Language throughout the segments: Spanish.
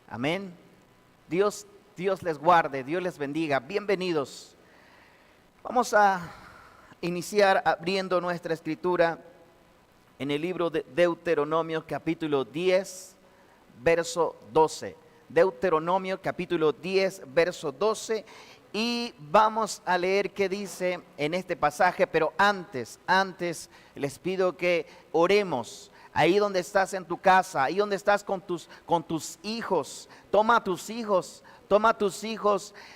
Amén. Dios les guarde, Dios les bendiga. Bienvenidos. Vamos a iniciar abriendo nuestra escritura en el libro de Deuteronomio capítulo 10, verso 12. Deuteronomio capítulo 10, verso 12. Y vamos a leer qué dice en este pasaje, pero antes les pido que oremos. Ahí donde estás en tu casa, ahí donde estás con tus hijos, toma a tus hijos,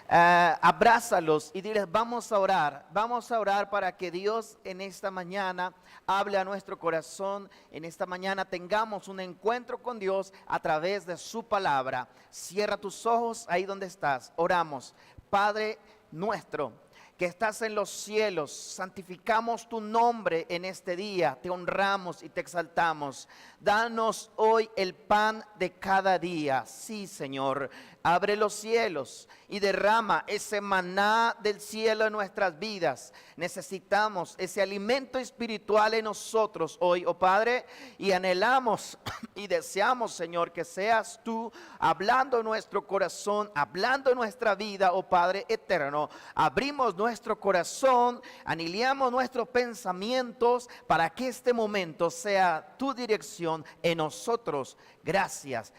abrázalos y diles, vamos a orar para que Dios en esta mañana hable a nuestro corazón, en esta mañana tengamos un encuentro con Dios a través de su palabra. Cierra tus ojos ahí donde estás, oramos. Padre nuestro, que estás en los cielos, santificamos tu nombre en este día, te honramos y te exaltamos. Danos hoy el pan de cada día. Sí, Señor, abre los cielos y derrama ese maná del cielo en nuestras vidas. Necesitamos ese alimento espiritual en nosotros hoy, oh Padre, y anhelamos y deseamos, Señor, que seas tú hablando en nuestro corazón, hablando en nuestra vida, oh Padre eterno. Abrimos nuestro corazón, anhelamos nuestros pensamientos para que este momento sea tu dirección en nosotros. Gracias,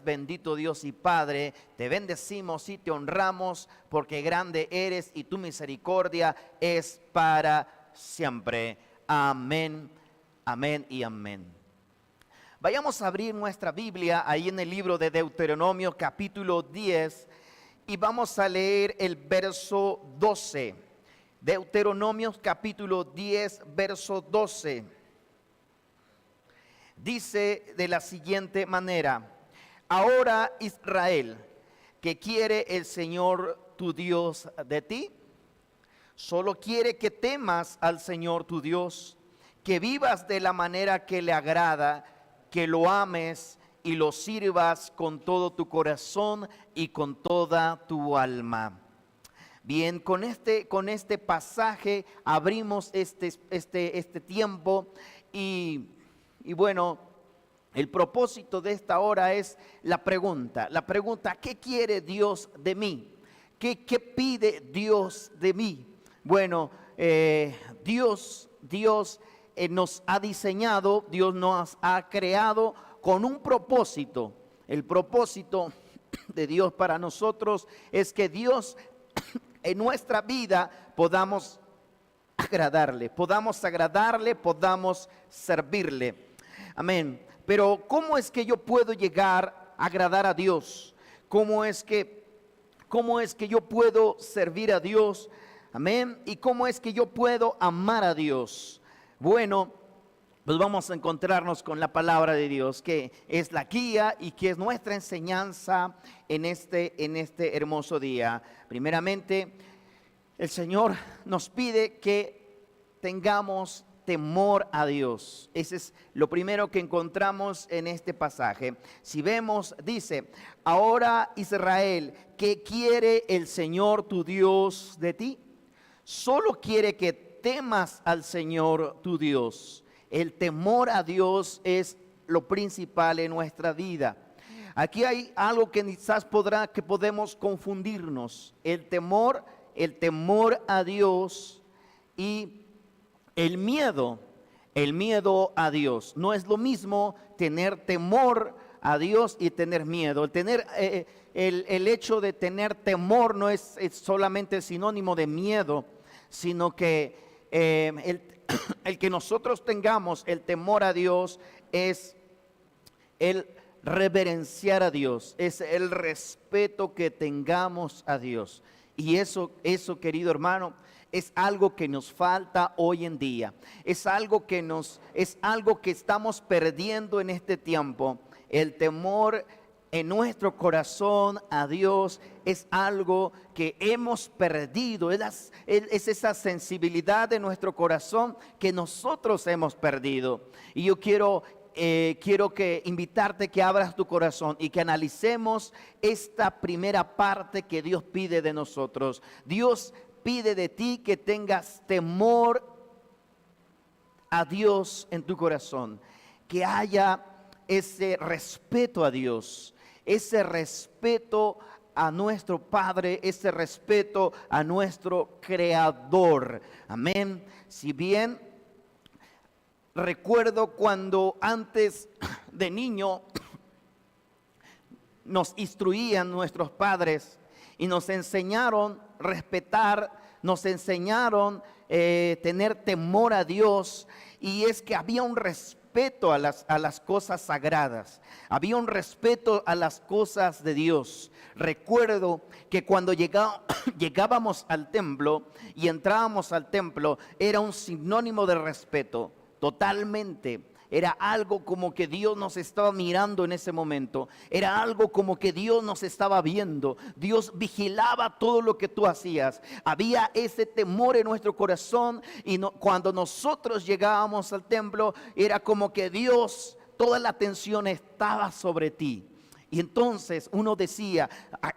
bendito Dios y Padre, te bendecimos y te honramos porque grande eres y tu misericordia es para siempre. Amén, amén y amén. Vayamos a abrir nuestra Biblia ahí en el libro de Deuteronomio capítulo 10 y vamos a leer el verso 12. Deuteronomio capítulo 10, verso 12. Dice de la siguiente manera: ahora Israel, ¿qué quiere el Señor tu Dios de ti? Solo quiere que temas al Señor tu Dios, que vivas de la manera que le agrada, que lo ames y lo sirvas con todo tu corazón y con toda tu alma. Bien, con este pasaje abrimos este tiempo y bueno, el propósito de esta hora es la pregunta, ¿qué quiere Dios de mí? ¿Qué pide Dios de mí? Bueno, Dios nos ha diseñado, Dios nos ha creado con un propósito. El propósito de Dios para nosotros es que Dios en nuestra vida podamos agradarle, podamos servirle. Amén. Pero ¿cómo es que yo puedo llegar a agradar a Dios? ¿Cómo es que yo puedo servir a Dios? Amén. ¿Y cómo es que yo puedo amar a Dios? Bueno, pues vamos a encontrarnos con la palabra de Dios, que es la guía y que es nuestra enseñanza en este hermoso día. Primeramente, el Señor nos pide que tengamos temor a Dios. Ese es lo primero que encontramos en este pasaje. Si vemos, dice: ahora Israel, ¿qué quiere el Señor tu Dios de ti? Solo quiere que temas al Señor tu Dios. El temor a Dios es lo principal en nuestra vida. Aquí hay algo que quizás podemos confundirnos. El temor a Dios y el miedo a Dios. No es lo mismo tener temor a Dios y tener miedo. El hecho de tener temor no es solamente sinónimo de miedo, sino que el que nosotros tengamos el temor a Dios es el reverenciar a Dios, es el respeto que tengamos a Dios. Y eso, querido hermano, es algo que nos falta hoy en día. Es algo que estamos perdiendo en este tiempo. El temor en nuestro corazón a Dios es algo que hemos perdido. Es esa sensibilidad de nuestro corazón que nosotros hemos perdido. Y yo quiero invitarte que abras tu corazón y que analicemos esta primera parte que Dios pide de nosotros. Dios pide de ti que tengas temor a Dios en tu corazón, que haya ese respeto a Dios, ese respeto a nuestro Padre, ese respeto a nuestro Creador. Amén. Si bien recuerdo cuando antes de niño nos instruían nuestros padres y nos enseñaron respetar, nos enseñaron tener temor a Dios, y es que había un respeto a las cosas sagradas, había un respeto a las cosas de Dios. Recuerdo que cuando llegábamos al templo y entrábamos al templo, era un sinónimo de respeto, totalmente. Era algo como que Dios nos estaba mirando en ese momento. Era algo como que Dios nos estaba viendo. Dios vigilaba todo lo que tú hacías. Había ese temor en nuestro corazón, y cuando nosotros llegábamos al templo, era como que Dios, toda la atención estaba sobre ti. Y entonces uno decía,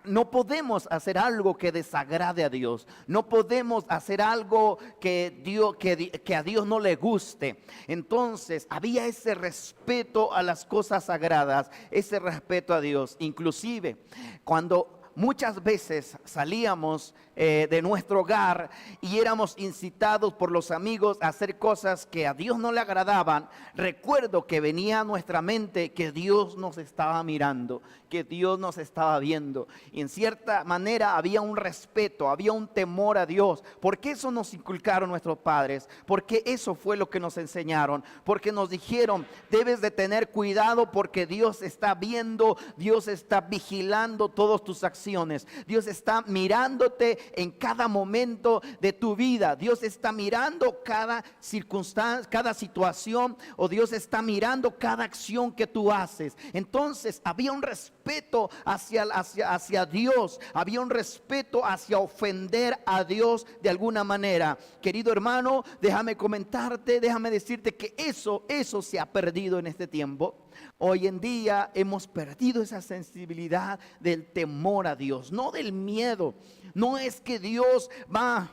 no podemos hacer algo que desagrade a Dios. No podemos hacer algo que a Dios no le guste. Entonces había ese respeto a las cosas sagradas, ese respeto a Dios. Inclusive cuando muchas veces salíamos de nuestro hogar y éramos incitados por los amigos a hacer cosas que a Dios no le agradaban, recuerdo que venía a nuestra mente que Dios nos estaba mirando, que Dios nos estaba viendo, y en cierta manera había un respeto, había un temor a Dios, porque eso nos inculcaron nuestros padres, porque eso fue lo que nos enseñaron, porque nos dijeron, debes de tener cuidado porque Dios está viendo, Dios está vigilando todas tus acciones, Dios está mirándote en cada momento de tu vida, Dios está mirando cada circunstancia, cada situación, o Dios está mirando cada acción que tú haces. Entonces había un respeto hacia Dios, había un respeto hacia ofender a Dios de alguna manera. Querido hermano, déjame comentarte, déjame decirte que eso se ha perdido en este tiempo. Hoy en día hemos perdido esa sensibilidad del temor a Dios, no del miedo. No es que Dios va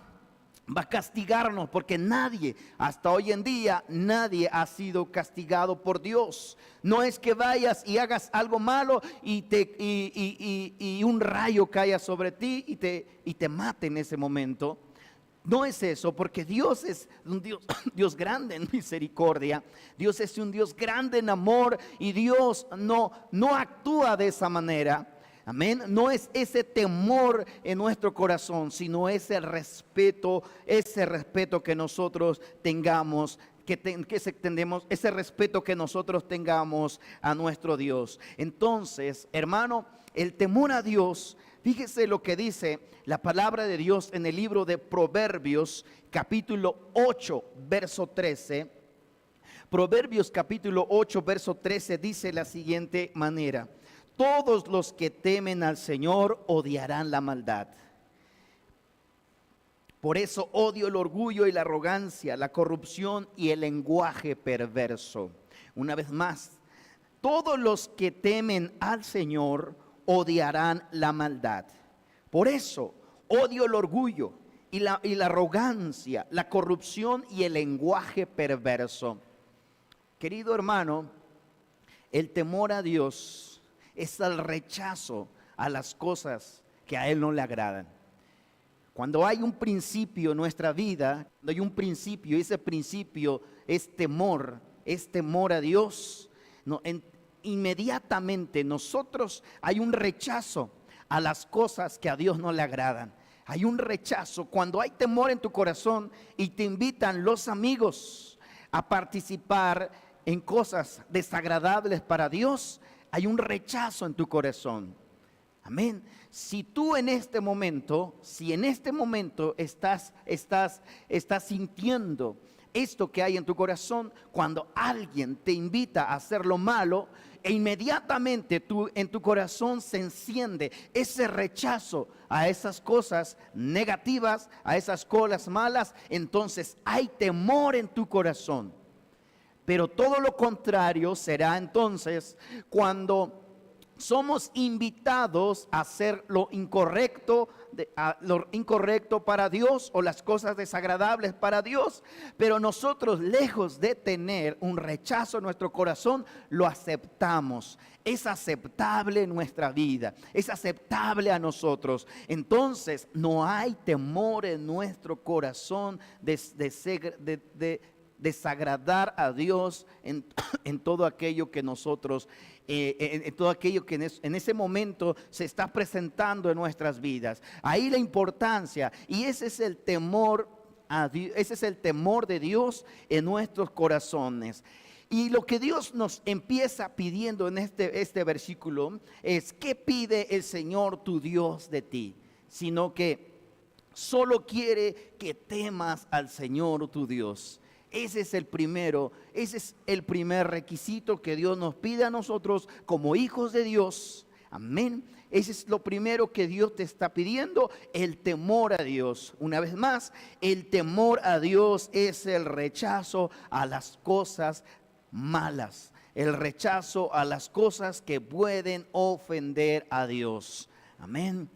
a castigarnos, porque nadie, hasta hoy en día, nadie ha sido castigado por Dios. No es que vayas y hagas algo malo y un rayo caiga sobre ti y te mate en ese momento. No es eso, porque Dios es un Dios grande en misericordia. Dios es un Dios grande en amor, y Dios no actúa de esa manera. Amén. No es ese temor en nuestro corazón, sino ese respeto que nosotros tengamos, ese respeto que nosotros tengamos a nuestro Dios. Entonces, hermano, el temor a Dios, fíjese lo que dice la palabra de Dios en el libro de Proverbios, capítulo 8, verso 13. Proverbios capítulo 8, verso 13 dice de la siguiente manera: todos los que temen al Señor odiarán la maldad. Por eso odio el orgullo y la arrogancia, la corrupción y el lenguaje perverso. Una vez más, todos los que temen al Señor odiarán la maldad. Por eso odio el orgullo y la arrogancia, la corrupción y el lenguaje perverso. Querido hermano, el temor a Dios es el rechazo a las cosas que a Él no le agradan. Cuando hay un principio en nuestra vida, cuando hay un principio, ese principio es temor a Dios, inmediatamente nosotros hay un rechazo a las cosas que a Dios no le agradan. Hay un rechazo cuando hay temor en tu corazón y te invitan los amigos a participar en cosas desagradables para Dios. Hay un rechazo en tu corazón. Amén. Si tú en este momento, estás sintiendo esto que hay en tu corazón, cuando alguien te invita a hacer lo malo, e inmediatamente en tu corazón se enciende ese rechazo a esas cosas negativas, a esas cosas malas, entonces hay temor en tu corazón. Pero todo lo contrario será entonces cuando somos invitados a hacer lo incorrecto, lo incorrecto para Dios, o las cosas desagradables para Dios, pero nosotros, lejos de tener un rechazo en nuestro corazón, lo aceptamos. Es aceptable en nuestra vida, es aceptable a nosotros. Entonces no hay temor en nuestro corazón de desagradar a Dios en todo aquello que nosotros, en todo aquello que en ese momento se está presentando en nuestras vidas. Ahí la importancia, y ese es el temor a Dios, ese es el temor de Dios en nuestros corazones. Y lo que Dios nos empieza pidiendo en este versículo es: ¿qué pide el Señor tu Dios de ti? Sino que solo quiere que temas al Señor tu Dios. Ese es el primer requisito que Dios nos pide a nosotros como hijos de Dios. Amén. Ese es lo primero que Dios te está pidiendo, el temor a Dios. Una vez más, el temor a Dios es el rechazo a las cosas malas, el rechazo a las cosas que pueden ofender a Dios. Amén.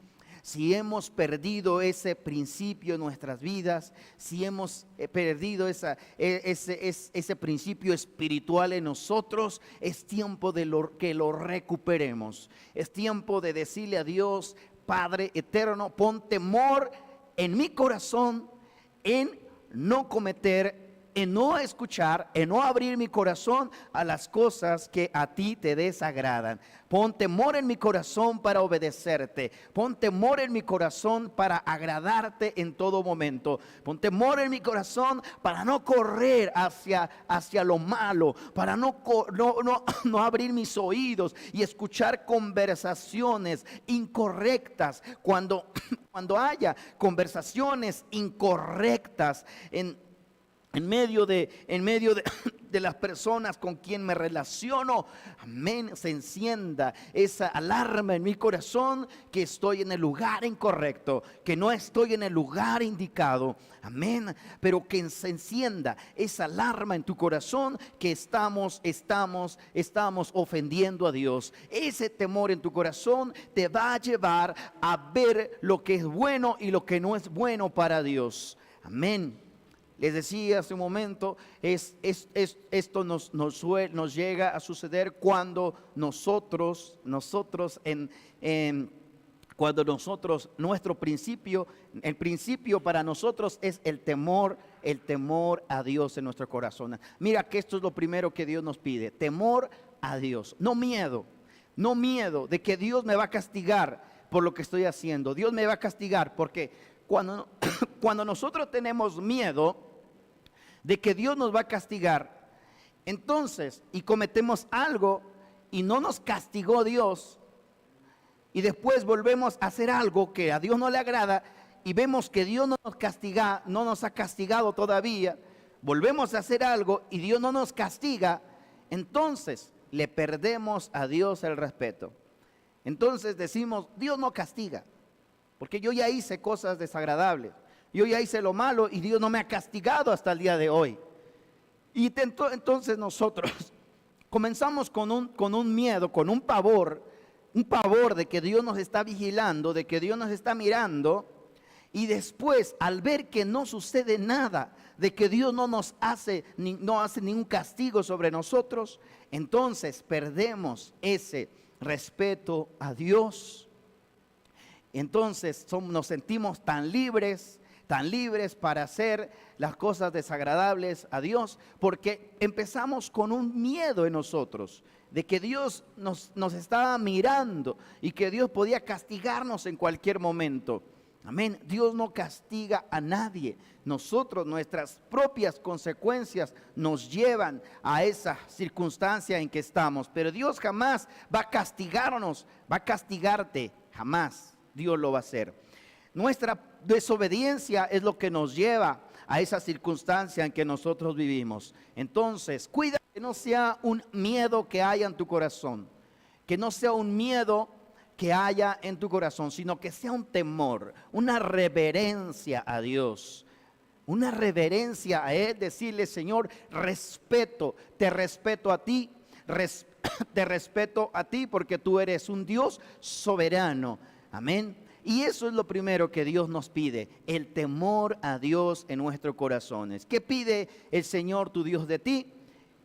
Si hemos perdido ese principio en nuestras vidas, si hemos perdido ese principio espiritual en nosotros, es tiempo de que lo recuperemos. Es tiempo de decirle a Dios: Padre eterno, pon temor en mi corazón en no cometer, en no escuchar, en no abrir mi corazón a las cosas que a ti te desagradan. Pon temor en mi corazón para obedecerte. Pon temor en mi corazón para agradarte en todo momento. Pon temor en mi corazón para no correr hacia lo malo, para no abrir mis oídos y escuchar conversaciones incorrectas. Cuando haya conversaciones incorrectas en medio de las personas con quien me relaciono, amén, se encienda esa alarma en mi corazón que estoy en el lugar incorrecto, que no estoy en el lugar indicado, amén, pero que se encienda esa alarma en tu corazón que estamos ofendiendo a Dios. Ese temor en tu corazón te va a llevar a ver lo que es bueno y lo que no es bueno para Dios, amén. Les decía hace un momento, esto nos llega a suceder cuando nuestro principio, el principio para nosotros es el temor a Dios en nuestro corazón. Mira que esto es lo primero que Dios nos pide: temor a Dios, no miedo de que Dios me va a castigar por lo que estoy haciendo. Dios me va a castigar porque cuando nosotros tenemos miedo de que Dios nos va a castigar, entonces, y cometemos algo y no nos castigó Dios, y después volvemos a hacer algo que a Dios no le agrada, y vemos que Dios no nos ha castigado todavía, volvemos a hacer algo y Dios no nos castiga, entonces le perdemos a Dios el respeto. Entonces decimos: Dios no castiga, porque yo ya hice cosas desagradables. Yo ya hice lo malo y Dios no me ha castigado hasta el día de hoy. Y entonces nosotros comenzamos con un miedo, con un pavor de que Dios nos está vigilando, de que Dios nos está mirando. Y después, al ver que no sucede nada, de que Dios no hace ningún castigo sobre nosotros, entonces perdemos ese respeto a Dios. Entonces nos sentimos tan libres para hacer las cosas desagradables a Dios, porque empezamos con un miedo en nosotros, de que Dios nos estaba mirando y que Dios podía castigarnos en cualquier momento. Amén. Dios no castiga a nadie. Nuestras propias consecuencias nos llevan a esa circunstancia en que estamos, pero Dios jamás va a castigarnos, va a castigarte, jamás Dios lo va a hacer. Nuestra desobediencia es lo que nos lleva a esa circunstancia en que nosotros vivimos. Entonces, cuida que no sea un miedo que haya en tu corazón, que no sea un miedo que haya en tu corazón, sino que sea un temor, una reverencia a Dios, una reverencia a Él, decirle: Señor, te respeto a ti, te respeto a ti porque tú eres un Dios soberano. Amén. Y eso es lo primero que Dios nos pide, el temor a Dios en nuestros corazones. ¿Qué pide el Señor tu Dios de ti?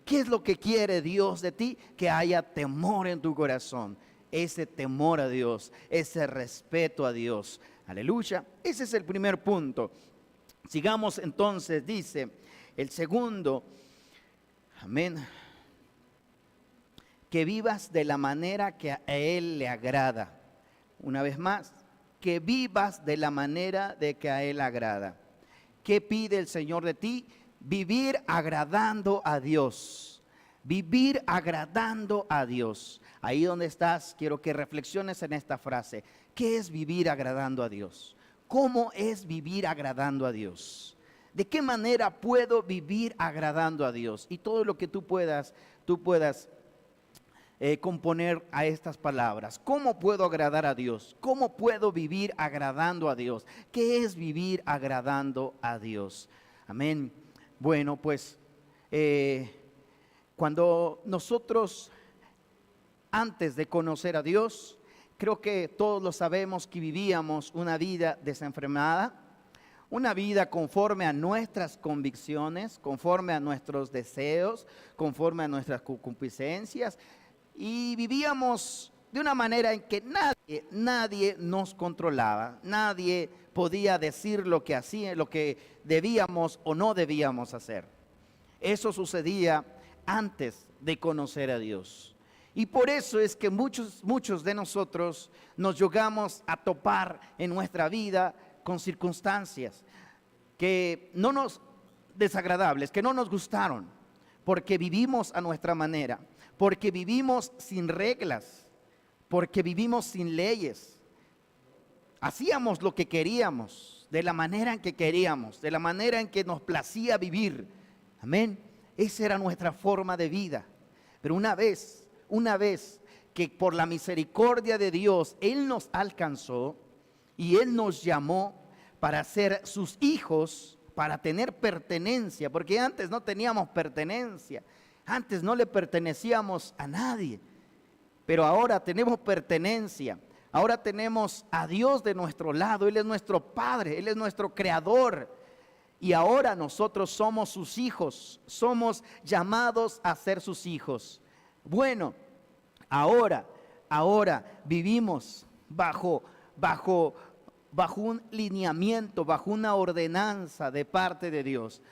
¿Qué es lo que quiere Dios de ti? Que haya temor en tu corazón. Ese temor a Dios, ese respeto a Dios. Aleluya. Ese es el primer punto. Sigamos entonces, dice el segundo. Amén. Que vivas de la manera que a Él le agrada. Una vez más, que vivas de la manera de que a Él agrada. ¿Qué pide el Señor de ti? Vivir agradando a Dios. Vivir agradando a Dios. Ahí donde estás, quiero que reflexiones en esta frase. ¿Qué es vivir agradando a Dios? ¿Cómo es vivir agradando a Dios? ¿De qué manera puedo vivir agradando a Dios? Y todo lo que tú puedas componer a estas palabras. ¿Cómo puedo agradar a Dios? ¿Cómo puedo vivir agradando a Dios? ¿Qué es vivir agradando a Dios? Amén. Bueno, pues cuando nosotros, antes de conocer a Dios, creo que todos lo sabemos que vivíamos una vida desenfrenada, una vida conforme a nuestras convicciones, conforme a nuestros deseos, conforme a nuestras concupiscencias. Y vivíamos de una manera en que nadie nos controlaba, nadie podía decir lo que hacía, lo que debíamos o no debíamos hacer. Eso sucedía antes de conocer a Dios. Y por eso es que muchos de nosotros nos llegamos a topar en nuestra vida con circunstancias que no nos desagradables, que no nos gustaron, porque vivimos a nuestra manera. Porque vivimos sin reglas, porque vivimos sin leyes. Hacíamos lo que queríamos, de la manera en que queríamos, de la manera en que nos placía vivir. Amén. Esa era nuestra forma de vida. Pero una vez que por la misericordia de Dios, Él nos alcanzó y Él nos llamó para ser sus hijos, para tener pertenencia, porque antes no teníamos pertenencia. Antes no le pertenecíamos a nadie, pero ahora tenemos pertenencia. Ahora tenemos a Dios de nuestro lado. Él es nuestro Padre, Él es nuestro Creador. Y ahora nosotros somos sus hijos, somos llamados a ser sus hijos. Bueno, ahora vivimos bajo un lineamiento, bajo una ordenanza de parte de Dios.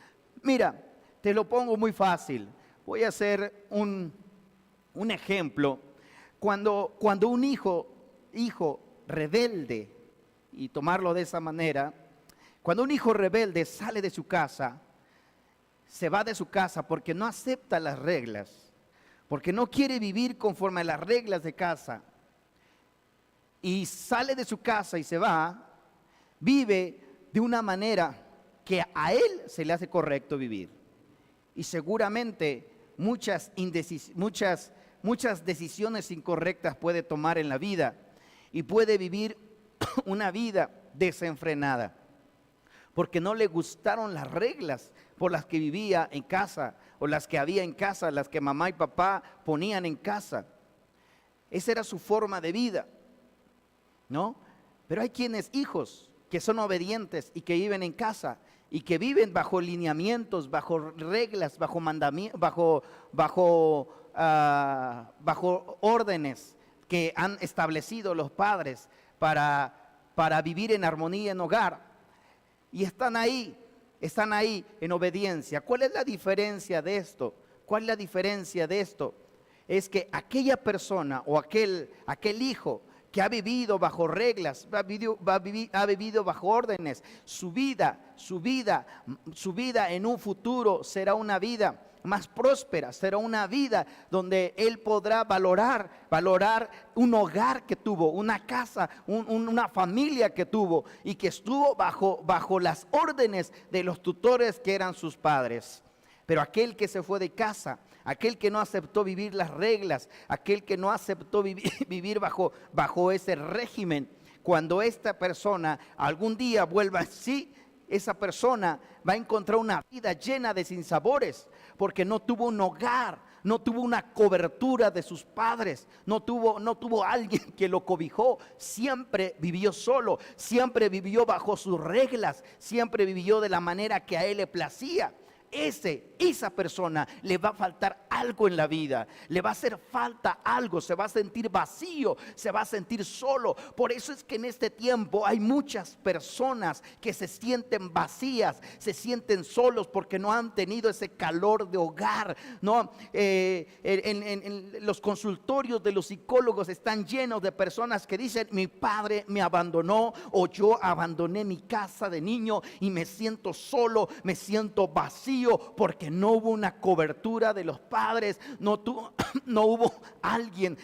Mira, te lo pongo muy fácil. Voy a hacer un ejemplo. Cuando un hijo rebelde, y tomarlo de esa manera, cuando un hijo rebelde sale de su casa, se va de su casa porque no acepta las reglas, porque no quiere vivir conforme a las reglas de casa, y sale de su casa y se va, vive de una manera que a él se le hace correcto vivir. Y seguramente muchas decisiones incorrectas puede tomar en la vida y puede vivir una vida desenfrenada porque no le gustaron las reglas por las que vivía en casa o las que había en casa, las que mamá y papá ponían en casa. Esa era su forma de vida, ¿no? Pero hay hijos que son obedientes y que viven en casa y que viven bajo lineamientos, bajo reglas, bajo mandamientos, bajo órdenes que han establecido los padres para vivir en armonía en hogar. Y están ahí en obediencia. ¿Cuál es la diferencia de esto? ¿Cuál es la diferencia de esto? Es que aquella persona o aquel hijo que ha vivido bajo reglas, ha vivido bajo órdenes, su vida en un futuro será una vida más próspera, será una vida donde él podrá valorar un hogar que tuvo, una casa, una familia que tuvo y que estuvo bajo las órdenes de los tutores que eran sus padres. Pero aquel que se fue de casa, aquel que no aceptó vivir las reglas, aquel que no aceptó vivir bajo ese régimen, cuando esta persona algún día vuelva, sí, esa persona va a encontrar una vida llena de sinsabores, porque no tuvo un hogar no tuvo una cobertura de sus padres, no tuvo alguien que lo cobijó, siempre vivió solo, siempre vivió bajo sus reglas, siempre vivió de la manera que a él le placía. Esa persona le va a faltar algo en la vida, le va a hacer falta algo, se va a sentir vacío, se va a sentir solo. Por eso es que en este tiempo hay muchas personas que se sienten vacías, se sienten solos porque no han tenido ese calor de hogar, ¿no? En los consultorios de los psicólogos están llenos de personas que dicen: mi padre me abandonó, o yo abandoné mi casa de niño y me siento solo, me siento vacío, porque no hubo una cobertura de los padres, no hubo alguien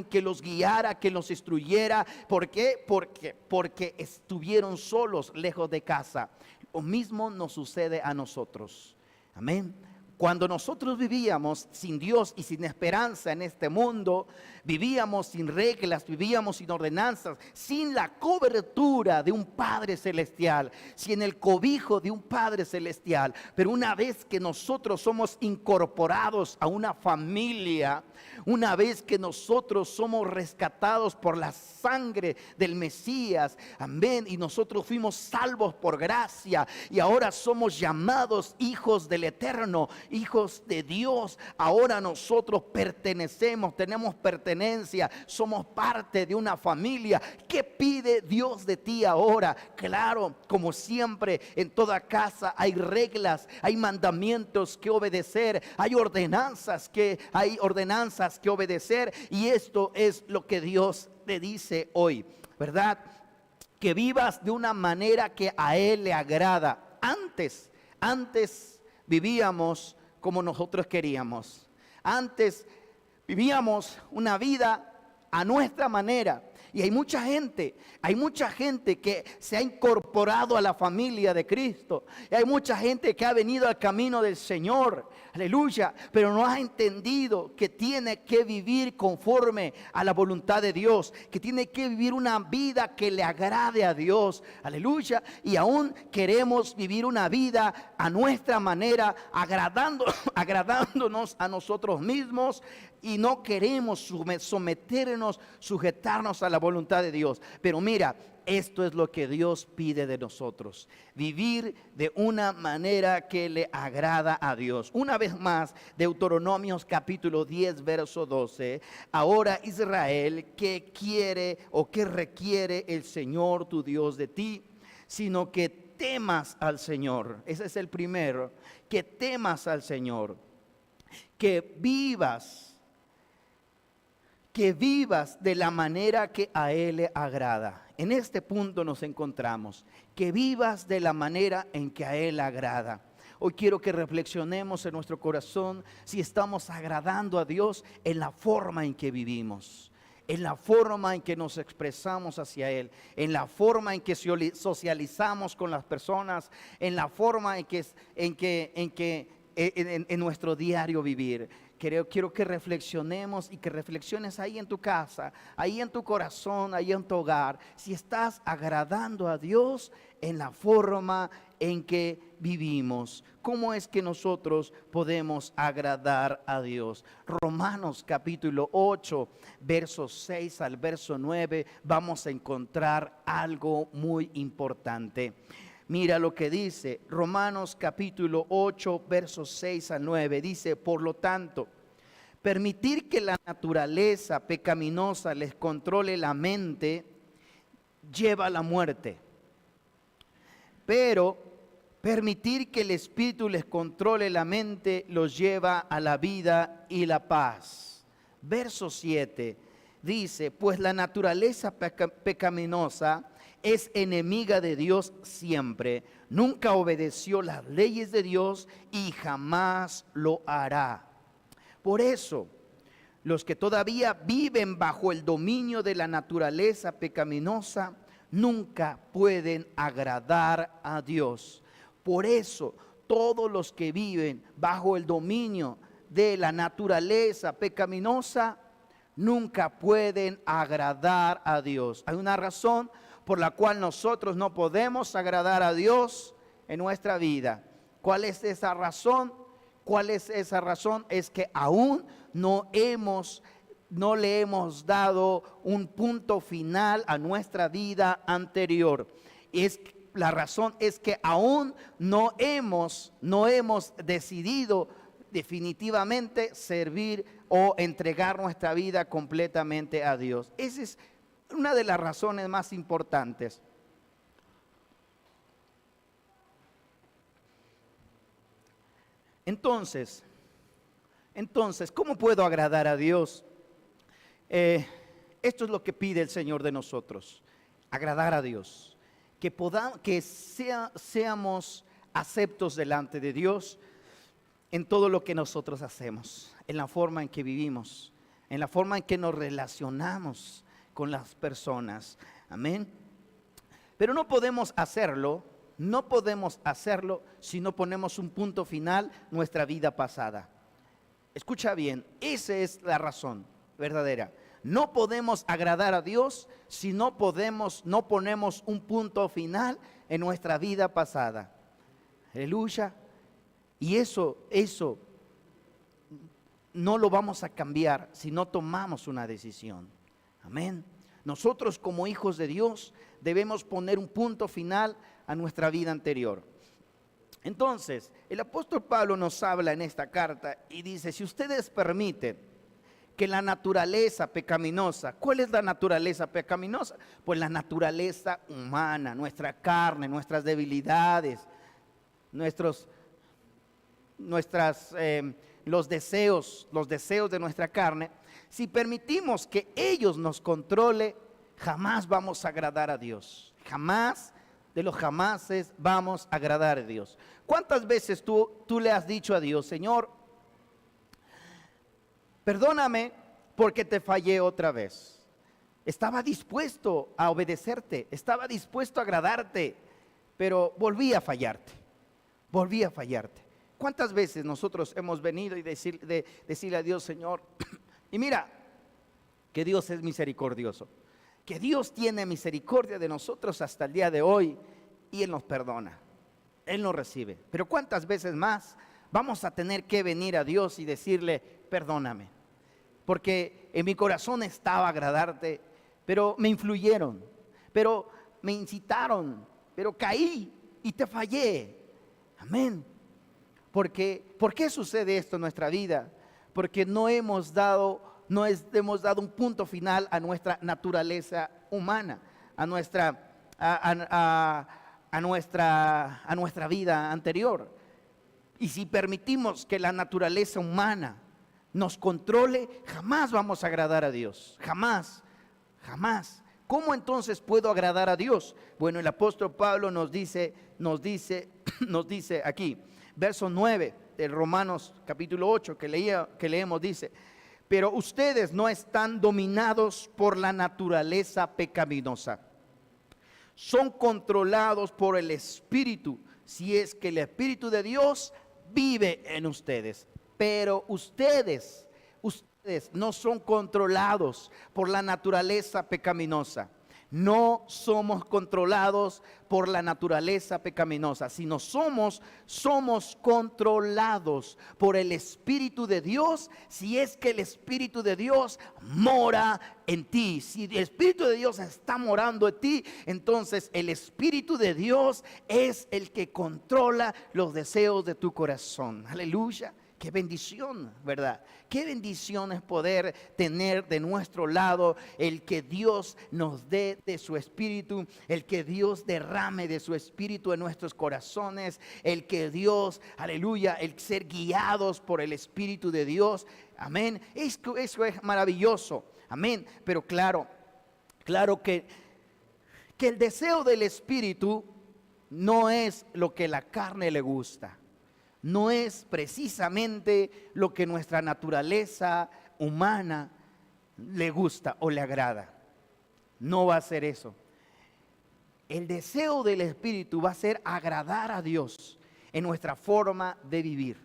que los guiara, que los instruyera. ¿Por qué? Porque estuvieron solos, lejos de casa. Lo mismo nos sucede a nosotros. Amén. Cuando nosotros vivíamos sin Dios y sin esperanza en este mundo, vivíamos sin reglas, vivíamos sin ordenanzas, sin la cobertura de un Padre Celestial, sin el cobijo de un Padre Celestial. Pero una vez que nosotros somos incorporados a una familia, una vez que nosotros somos rescatados por la sangre del Mesías, amén, y nosotros fuimos salvos por gracia y ahora somos llamados hijos del Eterno, hijos de Dios. Ahora nosotros pertenecemos, tenemos pertenencia, somos parte de una familia. ¿Qué pide Dios de ti ahora? Claro, como siempre, en toda casa hay reglas, hay mandamientos que obedecer, hay ordenanzas que obedecer, y esto es lo que Dios te dice hoy, ¿verdad? Que vivas de una manera que a Él le agrada. Antes vivíamos como nosotros queríamos. Antes vivíamos una vida a nuestra manera. Y hay mucha gente que se ha incorporado a la familia de Cristo. Y hay mucha gente que ha venido al camino del Señor. Aleluya. Pero no ha entendido que tiene que vivir conforme a la voluntad de Dios. Que tiene que vivir una vida que le agrade a Dios. Aleluya. Y aún queremos vivir una vida a nuestra manera, agradándonos a nosotros mismos. Y no queremos someternos, sujetarnos a la voluntad de Dios. Pero mira, esto es lo que Dios pide de nosotros: vivir de una manera que le agrada a Dios. Una vez más, Deuteronomios capítulo 10, verso 12. Ahora, Israel, ¿qué quiere o qué requiere el Señor tu Dios de ti? Sino que temas al Señor. Ese es el primero, que temas al Señor, que vivas de la manera que a Él le agrada. En este punto nos encontramos, que vivas de la manera en que a Él le agrada. Hoy quiero que reflexionemos en nuestro corazón si estamos agradando a Dios en la forma en que vivimos, en la forma en que nos expresamos hacia Él, en la forma en que socializamos con las personas, en la forma en nuestro diario vivir. Quiero que reflexionemos y que reflexiones ahí en tu casa, ahí en tu corazón, ahí en tu hogar, si estás agradando a Dios en la forma en que vivimos. ¿Cómo es que nosotros podemos agradar a Dios? Romanos capítulo 8, versos 6 al verso 9, vamos a encontrar algo muy importante. Mira lo que dice Romanos capítulo 8, versos 6 al 9. Dice: por lo tanto, permitir que la naturaleza pecaminosa les controle la mente lleva a la muerte. Pero permitir que el Espíritu les controle la mente los lleva a la vida y la paz. Verso 7 dice: pues la naturaleza pecaminosa es enemiga de Dios siempre, nunca obedeció las leyes de Dios y jamás lo hará. Por eso, los que todavía viven bajo el dominio de la naturaleza pecaminosa nunca pueden agradar a Dios. Por eso, todos los que viven bajo el dominio de la naturaleza pecaminosa nunca pueden agradar a Dios. Hay una razón por la cual nosotros no podemos agradar a Dios en nuestra vida. ¿Cuál es esa razón? ¿Cuál es esa razón? Es que aún no le hemos dado un punto final a nuestra vida anterior. La razón es que aún no hemos decidido definitivamente servir o entregar nuestra vida completamente a Dios. Esa es una de las razones más importantes. Entonces, ¿cómo puedo agradar a Dios? Esto es lo que pide el Señor de nosotros: agradar a Dios, que seamos aceptos delante de Dios en todo lo que nosotros hacemos, en la forma en que vivimos, en la forma en que nos relacionamos con las personas. Amén. Pero no podemos hacerlo si no ponemos un punto final a nuestra vida pasada. Escucha bien, esa es la razón verdadera. No podemos agradar a Dios si no ponemos un punto final en nuestra vida pasada. Aleluya. Y eso no lo vamos a cambiar si no tomamos una decisión. Amén. Nosotros como hijos de Dios debemos poner un punto final a nuestra vida anterior. Entonces, el apóstol Pablo nos habla en esta carta y dice: si ustedes permiten que la naturaleza pecaminosa, ¿cuál es la naturaleza pecaminosa? Pues la naturaleza humana, nuestra carne, nuestras debilidades, los deseos de nuestra carne. Si permitimos que ellos nos controle, jamás vamos a agradar a Dios. Jamás de los jamases vamos a agradar a Dios. ¿Cuántas veces tú le has dicho a Dios: Señor, perdóname porque te fallé otra vez? Estaba dispuesto a obedecerte, estaba dispuesto a agradarte, pero volví a fallarte. ¿Cuántas veces nosotros hemos venido y decirle a Dios: Señor, y mira que Dios es misericordioso, que Dios tiene misericordia de nosotros hasta el día de hoy, y Él nos perdona, Él nos recibe? Pero ¿cuántas veces más vamos a tener que venir a Dios y decirle: perdóname, porque en mi corazón estaba agradarte, pero me influyeron, pero me incitaron, pero caí y te fallé? Amén. ¿Por qué sucede esto en nuestra vida? Porque no hemos dado un punto final a nuestra naturaleza humana, a nuestra vida anterior. Y si permitimos que la naturaleza humana nos controle, jamás vamos a agradar a Dios. Jamás. ¿Cómo entonces puedo agradar a Dios? Bueno, el apóstol Pablo nos dice aquí, verso 9 de Romanos capítulo 8 que leemos, dice: pero ustedes no están dominados por la naturaleza pecaminosa, son controlados por el Espíritu, si es que el Espíritu de Dios vive en ustedes. Pero ustedes no son controlados por la naturaleza pecaminosa. No somos controlados por la naturaleza pecaminosa, sino somos controlados por el Espíritu de Dios, si es que el Espíritu de Dios mora en ti. Si el Espíritu de Dios está morando en ti, entonces el Espíritu de Dios es el que controla los deseos de tu corazón. Aleluya. Qué bendición, ¿verdad? Qué bendición es poder tener de nuestro lado el que Dios nos dé de su Espíritu, el que Dios derrame de su Espíritu en nuestros corazones, el que Dios, aleluya, el ser guiados por el Espíritu de Dios. Amén. Eso es maravilloso. Amén. Pero claro que el deseo del Espíritu no es lo que la carne le gusta. No es precisamente lo que nuestra naturaleza humana le gusta o le agrada. No va a ser eso. El deseo del Espíritu va a ser agradar a Dios en nuestra forma de vivir,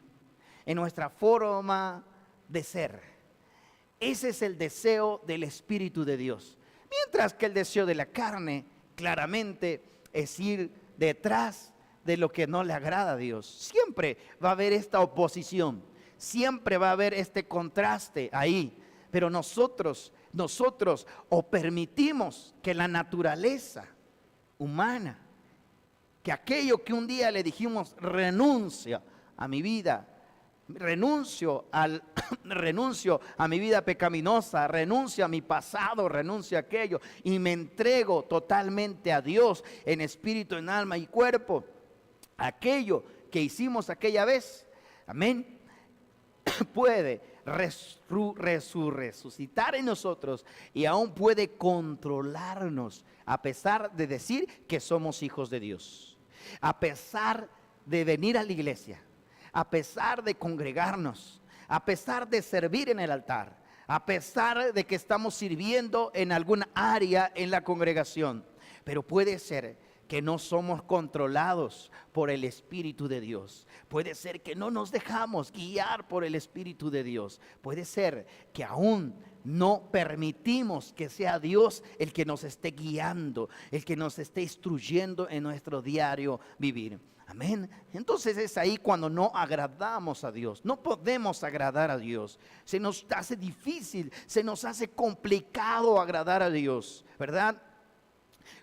en nuestra forma de ser. Ese es el deseo del Espíritu de Dios. Mientras que el deseo de la carne claramente es ir detrás de lo que no le agrada a Dios. siempre va a haber esta oposición, siempre va a haber este contraste ahí. Pero nosotros o permitimos que la naturaleza humana, que aquello que un día le dijimos, renuncia a mi vida, renuncio a mi vida pecaminosa, renuncio a mi pasado, renuncio a aquello y me entrego totalmente a Dios en espíritu, en alma y cuerpo. Aquello que hicimos aquella vez, amén, puede resucitar en nosotros y aún puede controlarnos, a pesar de decir que somos hijos de Dios, a pesar de venir a la iglesia, a pesar de congregarnos, a pesar de servir en el altar, a pesar de que estamos sirviendo en alguna área en la congregación. Pero puede ser que no somos controlados por el Espíritu de Dios. Puede ser que no nos dejamos guiar por el Espíritu de Dios. Puede ser que aún no permitimos que sea Dios el que nos esté guiando, el que nos esté instruyendo en nuestro diario vivir. Amén. Entonces es ahí cuando no agradamos a Dios. No podemos agradar a Dios. Se nos hace difícil, se nos hace complicado agradar a Dios, ¿verdad?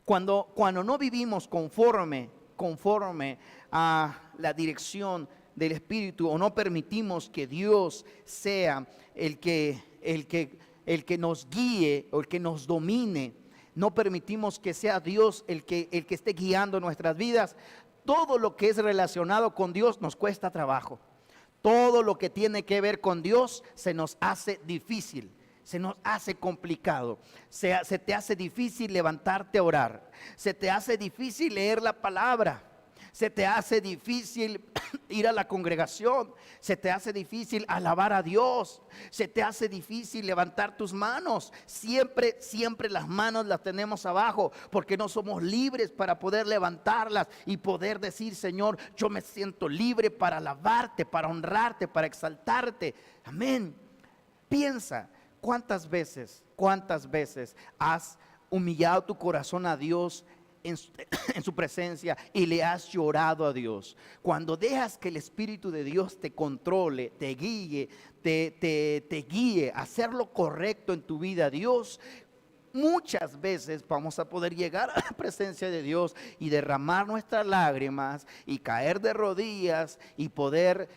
Cuando no vivimos conforme a la dirección del Espíritu, o no permitimos que Dios sea el que nos guíe o el que nos domine, no permitimos que sea Dios el que esté guiando nuestras vidas, todo lo que es relacionado con Dios nos cuesta trabajo. Todo lo que tiene que ver con Dios se nos hace difícil, se nos hace complicado. Se te hace difícil levantarte a orar, se te hace difícil leer la palabra, se te hace difícil ir a la congregación, se te hace difícil alabar a Dios, se te hace difícil levantar tus manos. Siempre las manos las tenemos abajo porque no somos libres para poder levantarlas y poder decir: Señor, yo me siento libre para alabarte, para honrarte, para exaltarte. Amén. Piensa, ¿cuántas veces has humillado tu corazón a Dios en su presencia y le has llorado a Dios? Cuando dejas que el Espíritu de Dios te controle, te guíe, te guíe a hacer lo correcto en tu vida, Dios, muchas veces vamos a poder llegar a la presencia de Dios y derramar nuestras lágrimas y caer de rodillas y poder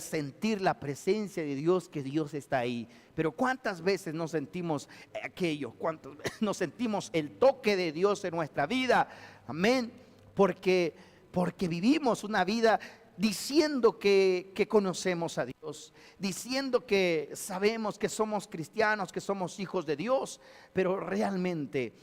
sentir la presencia de Dios, que Dios está ahí. Pero ¿cuántas veces nos sentimos aquello? ¿Cuántas veces nos sentimos el toque de Dios en nuestra vida? Amén. Porque vivimos una vida diciendo que conocemos a Dios, diciendo que sabemos que somos cristianos, que somos hijos de Dios, pero realmente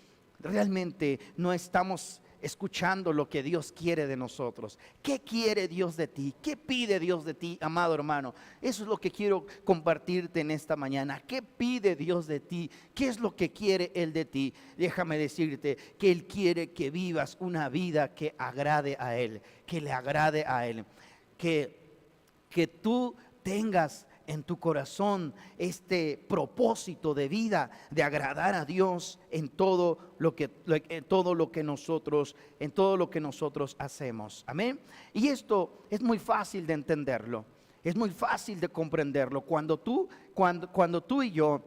no estamos escuchando lo que Dios quiere de nosotros. ¿Qué quiere Dios de ti? ¿Qué pide Dios de ti, amado hermano? Eso es lo que quiero compartirte en esta mañana. ¿Qué pide Dios de ti? ¿Qué es lo que quiere Él de ti? Déjame decirte que Él quiere que vivas una vida que agrade a Él, que le agrade a Él, que tú tengas en tu corazón este propósito de vida de agradar a Dios en todo lo que nosotros hacemos. Amén. Y esto es muy fácil de entenderlo, es muy fácil de comprenderlo cuando tú y yo,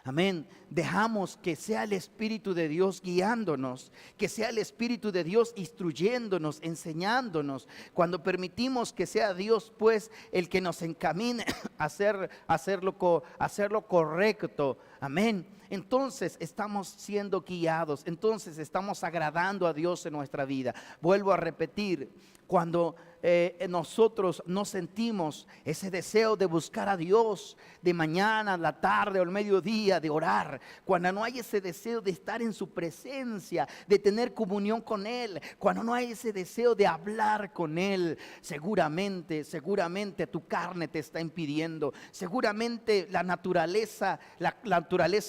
amén, dejamos que sea el Espíritu de Dios guiándonos, que sea el Espíritu de Dios instruyéndonos, enseñándonos. Cuando permitimos que sea Dios pues el que nos encamine a hacer lo correcto, amén, entonces estamos siendo guiados, entonces estamos agradando a Dios en nuestra vida. Vuelvo a repetir, cuando nosotros no sentimos ese deseo de buscar a Dios de mañana, la tarde o el mediodía, de orar, cuando no hay ese deseo de estar en su presencia, de tener comunión con Él, cuando no hay ese deseo de hablar con Él, seguramente tu carne te está impidiendo, seguramente la naturaleza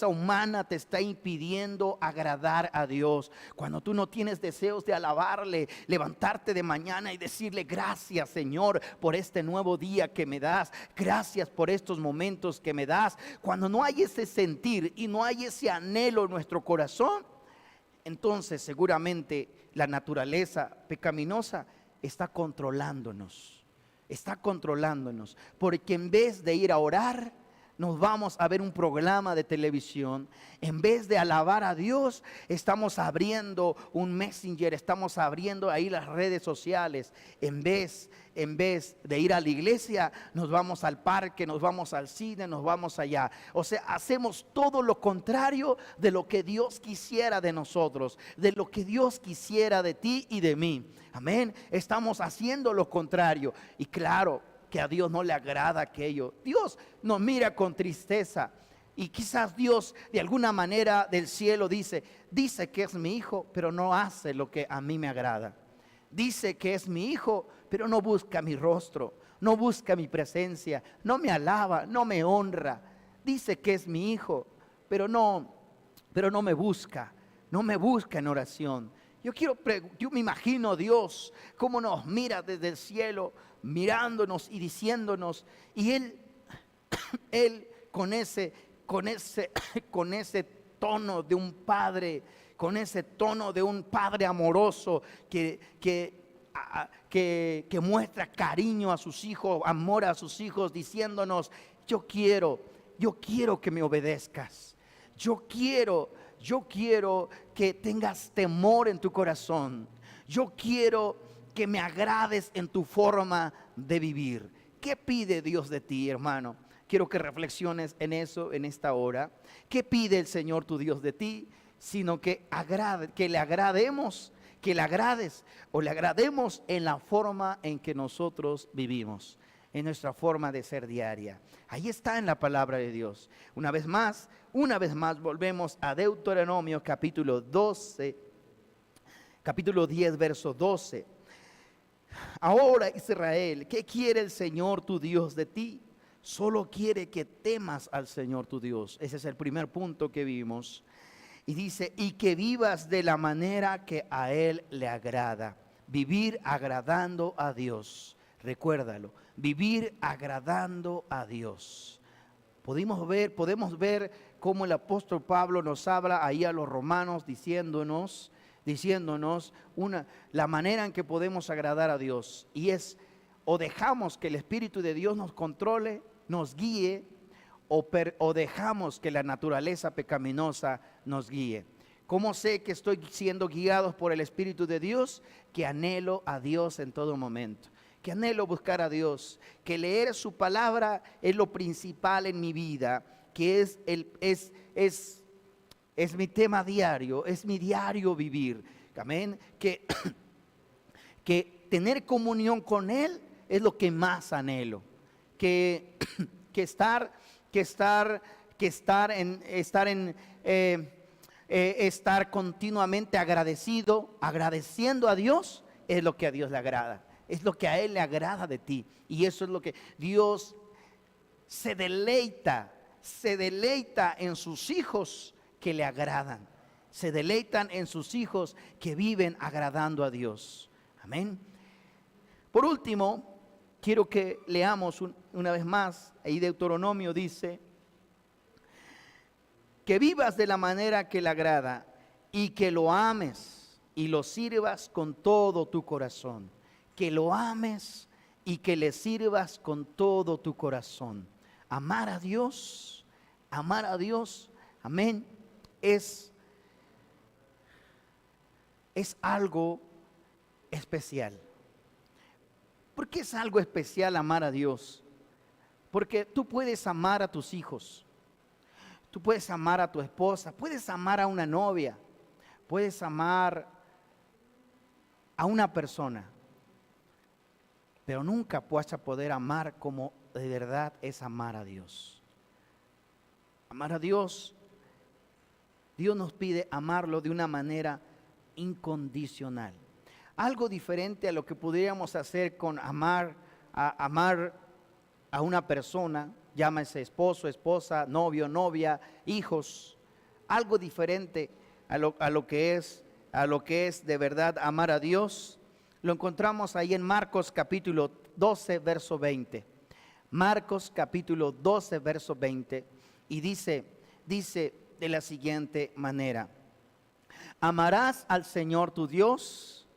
humana te está impidiendo agradar a Dios. Cuando tú no tienes deseos de alabarle, levantarte de mañana y decirle: gracias, Señor, por este nuevo día que me das, gracias por estos momentos que me das. Cuando no hay ese sentir y no hay ese anhelo en nuestro corazón, entonces seguramente la naturaleza pecaminosa está controlándonos. Está controlándonos. Porque en vez de ir a orar, nos vamos a ver un programa de televisión. En vez de alabar a Dios, estamos abriendo un Messenger, estamos abriendo ahí las redes sociales. En vez de ir a la iglesia, nos vamos al parque, nos vamos al cine, nos vamos allá. O sea, hacemos todo lo contrario de lo que Dios quisiera de nosotros, de lo que Dios quisiera de ti y de mí. Amén. Estamos haciendo lo contrario. Y claro, que a Dios no le agrada aquello. Dios nos mira con tristeza. Y quizás Dios de alguna manera del cielo dice que es mi hijo, pero no hace lo que a mí me agrada. Dice que es mi hijo, pero no busca mi rostro, no busca mi presencia, no me alaba, no me honra. Dice que es mi hijo, pero no me busca, no me busca en oración. Yo me imagino Dios cómo nos mira desde el cielo, mirándonos y diciéndonos, y Él con ese tono de un padre, con ese tono de un padre amoroso que muestra cariño a sus hijos, amor a sus hijos, diciéndonos, yo quiero que me obedezcas. Yo quiero que tengas temor en tu corazón. Yo quiero que me agrades en tu forma de vivir. ¿Qué pide Dios de ti, hermano? Quiero que reflexiones en eso en esta hora. ¿Qué pide el Señor tu Dios de ti? Sino que le agrademos, que le agrades o le agrademos en la forma en que nosotros vivimos, en nuestra forma de ser diaria. Ahí está en la palabra de Dios. Una vez más volvemos a Deuteronomio capítulo 12, capítulo 10, verso 12. Ahora, Israel, ¿qué quiere el Señor tu Dios de ti? Solo quiere que temas al Señor tu Dios. Ese es el primer punto que vimos. Y dice, y que vivas de la manera que a Él le agrada. Vivir agradando a Dios. Recuérdalo, vivir agradando a Dios. Podemos ver cómo el apóstol Pablo nos habla ahí a los romanos diciéndonos la manera en que podemos agradar a Dios. Y es, o dejamos que el Espíritu de Dios nos controle, nos guíe, o dejamos que la naturaleza pecaminosa nos guíe. ¿Cómo sé que estoy siendo guiado por el Espíritu de Dios? Que anhelo a Dios en todo momento. Que anhelo buscar a Dios, que leer su palabra es lo principal en mi vida, que es mi tema diario, es mi diario vivir. Amén. Que tener comunión con Él es lo que más anhelo. Que estar continuamente agradeciendo a Dios es lo que a Dios le agrada. Es lo que a Él le agrada de ti. Y eso es lo que Dios se deleita en sus hijos que le agradan. Se deleitan en sus hijos que viven agradando a Dios. Amén. Por último, quiero que leamos una vez más. Ahí Deuteronomio dice, que vivas de la manera que le agrada y que lo ames y lo sirvas con todo tu corazón. Que lo ames y que le sirvas con todo tu corazón. Amar a Dios, amén, es algo especial. ¿Por qué es algo especial amar a Dios? Porque tú puedes amar a tus hijos, tú puedes amar a tu esposa, puedes amar a una novia, puedes amar a una persona, pero nunca vas a poder amar como de verdad es amar a Dios. Amar a Dios, Dios nos pide amarlo de una manera incondicional. Algo diferente a lo que podríamos hacer con amar a una persona, llámese esposo, esposa, novio, novia, hijos. Algo diferente a lo que es de verdad amar a Dios. Lo encontramos ahí en Marcos capítulo 12, verso 20. Marcos capítulo 12, verso 20. Y dice de la siguiente manera: amarás al Señor tu Dios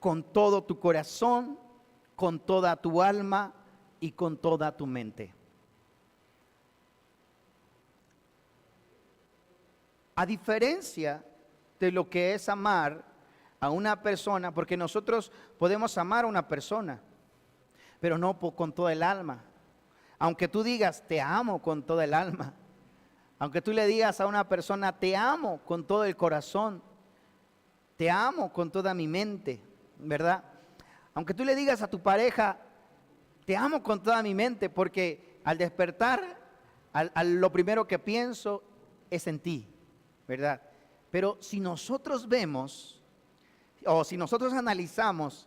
con todo tu corazón, con toda tu alma y con toda tu mente. A diferencia de lo que es amar a una persona, porque nosotros podemos amar a una persona, pero no con toda el alma. Aunque tú digas, te amo con toda el alma. Aunque tú le digas a una persona, te amo con todo el corazón. Te amo con toda mi mente, ¿verdad? Aunque tú le digas a tu pareja, te amo con toda mi mente, porque al despertar, lo primero que pienso es en ti, ¿verdad? Pero si nosotros vemos, o si nosotros analizamos,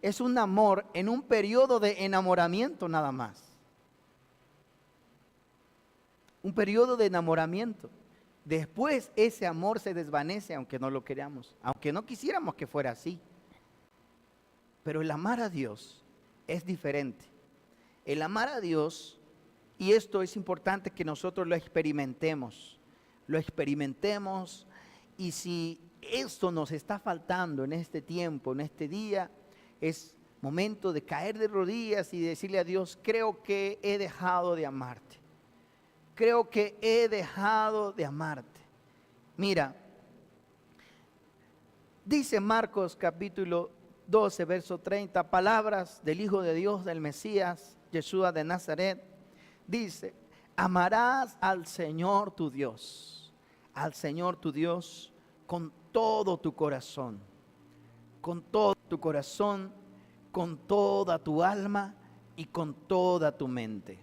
es un amor en un periodo de enamoramiento nada más. Un periodo de enamoramiento. Después ese amor se desvanece aunque no lo queramos, aunque no quisiéramos que fuera así. Pero el amar a Dios es diferente. El amar a Dios, y esto es importante que nosotros lo experimentemos, y si esto nos está faltando en este tiempo, en este día, es momento de caer de rodillas y decirle a Dios, creo que he dejado de amarte. Creo que he dejado de amarte. Mira, dice Marcos capítulo 12, verso 30, palabras del Hijo de Dios, del Mesías, Yeshua de Nazaret. Dice, amarás al Señor tu Dios con todo tu corazón, con todo tu corazón, con toda tu alma y con toda tu mente.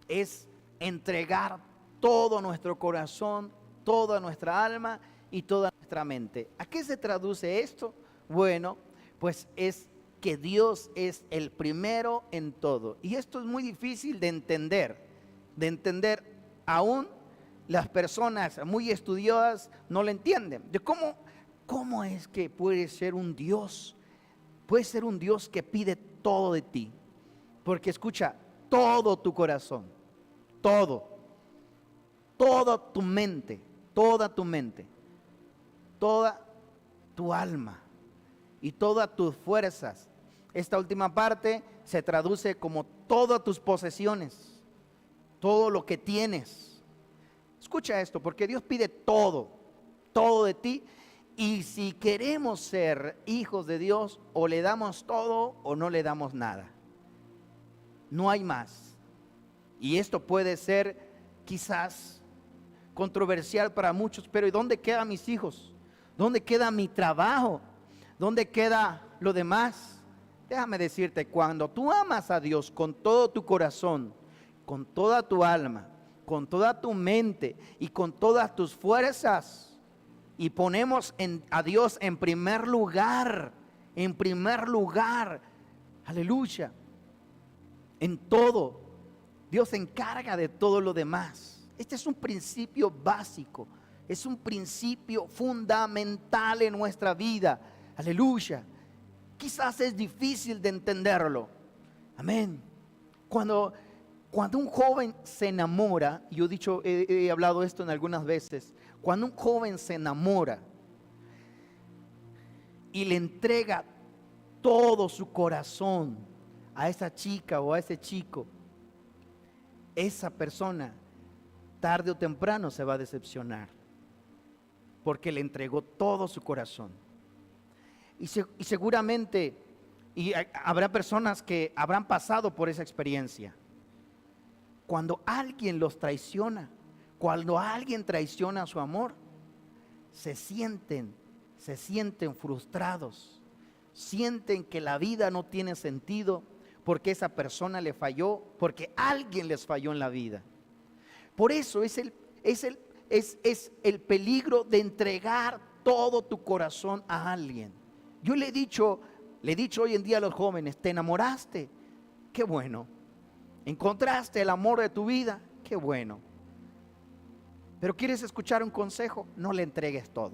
Es entregar todo nuestro corazón, toda nuestra alma y toda nuestra mente. ¿A qué se traduce esto? Bueno, pues es que Dios es el primero en todo. Y esto es muy difícil de entender aún las personas muy estudiadas no lo entienden. De cómo es que puede ser un Dios que pide todo de ti. Porque escucha, todo tu corazón, toda tu mente, toda tu alma y todas tus fuerzas. Esta última parte se traduce como todas tus posesiones, todo lo que tienes. Escucha esto, porque Dios pide todo de ti. Y si queremos ser hijos de Dios, o le damos todo o no le damos nada. No hay más. Y esto puede ser quizás controversial para muchos, pero ¿y dónde quedan mis hijos? ¿Dónde queda mi trabajo? ¿Dónde queda lo demás? Déjame decirte, cuando tú amas a Dios con todo tu corazón, con toda tu alma, con toda tu mente y con todas tus fuerzas, y ponemos a Dios en primer lugar, aleluya, en todo, Dios se encarga de todo lo demás. Este es un principio básico, es un principio fundamental en nuestra vida, aleluya. Quizás es difícil de entenderlo, amén. Cuando un joven se enamora, yo he hablado esto en algunas veces, cuando un joven se enamora y le entrega todo su corazón a esa chica o a ese chico, esa persona tarde o temprano se va a decepcionar, porque le entregó todo su corazón. Y seguramente habrá personas que habrán pasado por esa experiencia. Cuando alguien los traiciona, cuando alguien traiciona su amor, se sienten frustrados, sienten que la vida no tiene sentido porque esa persona le falló, porque alguien les falló en la vida. Por eso es el peligro de entregar todo tu corazón a alguien. Yo le he dicho hoy en día a los jóvenes, ¿te enamoraste? Qué bueno. ¿Encontraste el amor de tu vida? Qué bueno. Pero ¿quieres escuchar un consejo? No le entregues todo.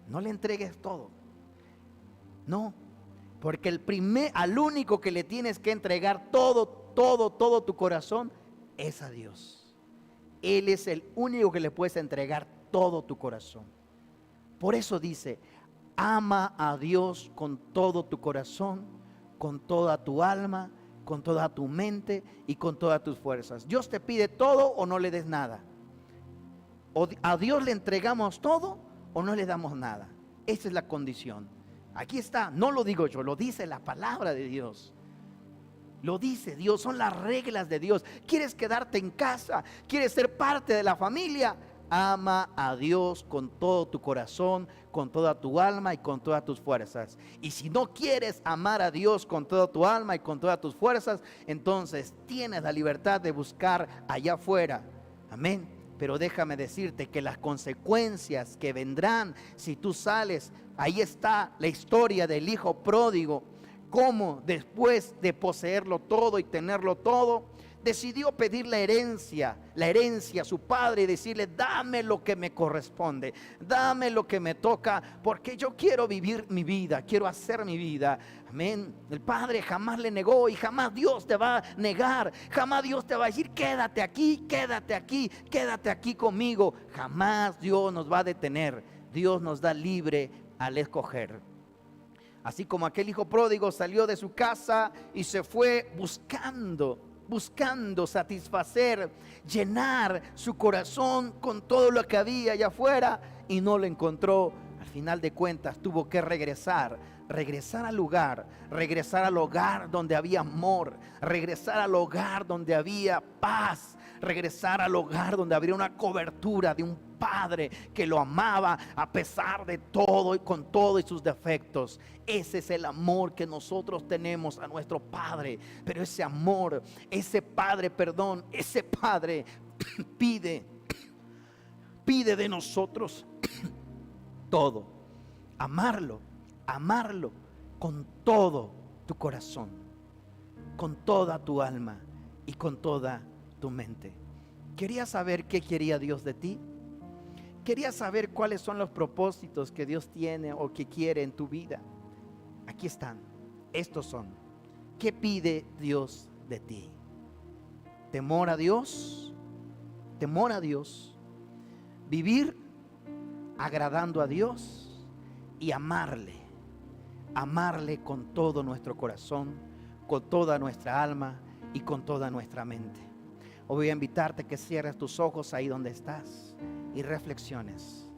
No le entregues todo. No, porque al único que le tienes que entregar todo tu corazón es a Dios. Él es el único que le puedes entregar todo tu corazón. Por eso dice, Ama a Dios con todo tu corazón, con toda tu alma, con toda tu mente y con todas tus fuerzas. Dios te pide todo o no le des nada. O a Dios le entregamos todo o no le damos nada. Esa es la condición. Aquí está, no lo digo yo, lo dice la palabra de Dios. Lo dice Dios, son las reglas de Dios. ¿Quieres quedarte en casa? ¿Quieres ser parte de la familia? Ama a Dios con todo tu corazón, con toda tu alma y con todas tus fuerzas. Y si no quieres amar a Dios con toda tu alma y con todas tus fuerzas, entonces tienes la libertad de buscar allá afuera. Amén. Pero déjame decirte que las consecuencias que vendrán si tú sales, ahí está la historia del hijo pródigo, cómo después de poseerlo todo y tenerlo todo, decidió pedir la herencia a su padre y decirle: dame lo que me corresponde, dame lo que me toca, porque yo quiero vivir mi vida, quiero hacer mi vida. Amén. El padre jamás le negó y jamás Dios te va a negar, jamás Dios te va a decir: quédate aquí, quédate aquí, quédate aquí conmigo. Jamás Dios nos va a detener. Dios nos da libre al escoger. Así como aquel hijo pródigo salió de su casa y se fue buscando satisfacer, llenar su corazón con todo lo que había allá afuera, y no lo encontró. Al final de cuentas tuvo que regresar al hogar donde había amor, regresar al hogar donde había paz, regresar al hogar donde habría una cobertura de un padre que lo amaba a pesar de todo y con todo y sus defectos. Ese es el amor que nosotros tenemos a nuestro Padre. Pero ese amor, ese Padre pide de nosotros todo. Amarlo con todo tu corazón, con toda tu alma y con toda tu mente. ¿Querías saber qué quería Dios de ti? ¿Querías saber cuáles son los propósitos que Dios tiene o que quiere en tu vida? Aquí están, estos son. ¿Qué pide Dios de ti? Temor a Dios, vivir agradando a Dios y amarle con todo nuestro corazón, con toda nuestra alma y con toda nuestra mente. Hoy voy a invitarte que cierres tus ojos ahí donde estás y reflexiones.